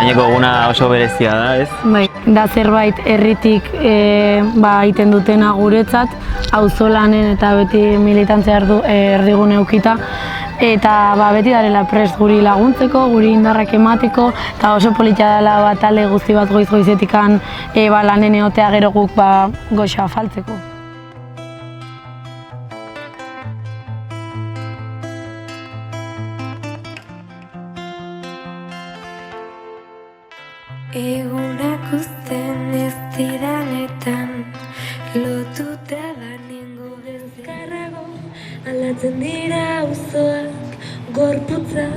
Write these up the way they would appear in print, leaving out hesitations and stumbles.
Gaineko eguna oso berezia da, ez? Bai, da zerbait herritik egiten dutena guretzat, auzolanen eta beti militantzia erdigune edukita, eta beti darela prest guri laguntzeko, guri indarrak emateko, eta oso politia dela talde guzti bat goiz-goizetikan lanen egotea gero guk goxa afaltzeko. Egunak uzten ez didanetan, lotuta banengo bezkarrago, aldatzen dira auzoak, gorputza,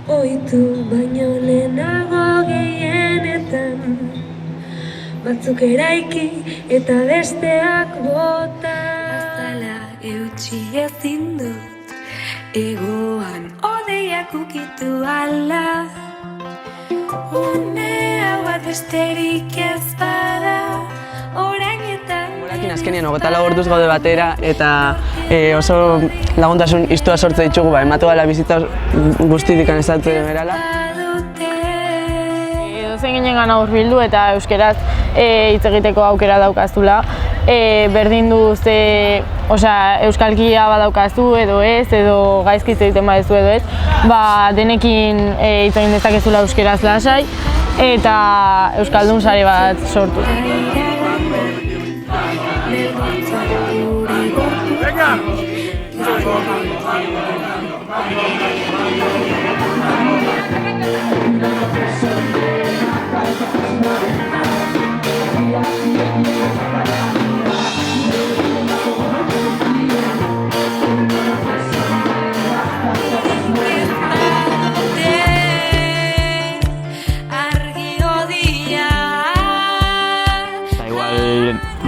ohitu baino lehenago gehienetan. Batzuk eraiki eta besteak bota, azala eutsi ezin dut, egoan odeiak ukitu ala. Besterik ez bada, orainetan... Gurekin azkenean 24 orduz gaude batera eta oso laguntasun istua sortze ditugu, ematu gala bizitza guztitik anezatzen berala. Dozen ginen gana hurbildu eta euskeraz hitz egiteko aukera daukazula. Berdin du euskalkia badaukazu edo ez, edo gaizki hitz egiten badezu edo ez, denekin hitz egin dezakezula euskeraz lasai eta euskaldun sare bat sortu.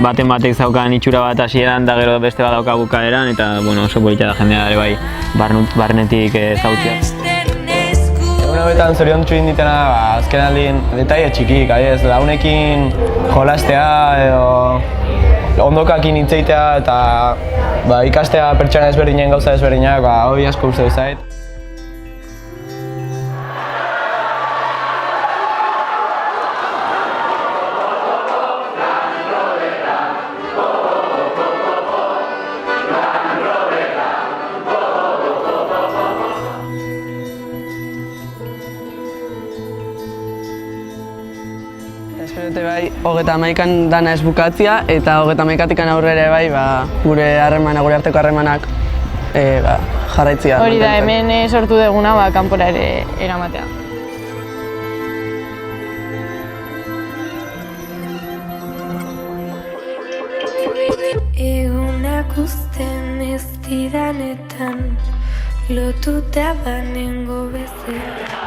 Baten batek zaukan itxura bat hasieran da gero beste bat dauka bukaeran eta oso politia da jendea ere bai barnetik zautzea. Egun hauetan zoriontsu inditena azken aldien detaile txikik, lagunekin jolastea edo ondokakin hitz egitea eta ikastea pertsona ezberdinen gauza ezberdinak hori asko uste zait. Espero dute bai, 31an dana ez bukatzea eta 31tik aurrera bai gure arteko harremanak jarraitzea. Hori da, hemen sortu duguna kanpora ere eramatea. Egunak uzten ez didanetan, lotuta banengo bezala.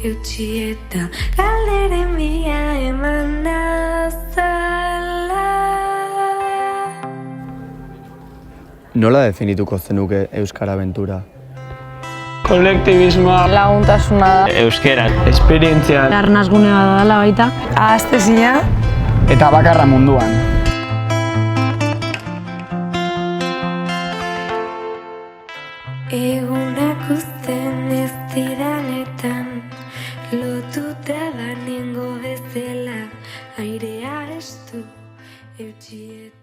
Eutsi eta galderen bila eman nazala. Nola definituko zenuke Euskara Abentura? Kolektibismoa, laguntasuna da. Euskera. esperientzia Arnazgunea da dela baita. Ahaztezina eta bakarra munduan. Egunak uzten ez didanetan, lotuta banengo bezala, airea estu eutsi eta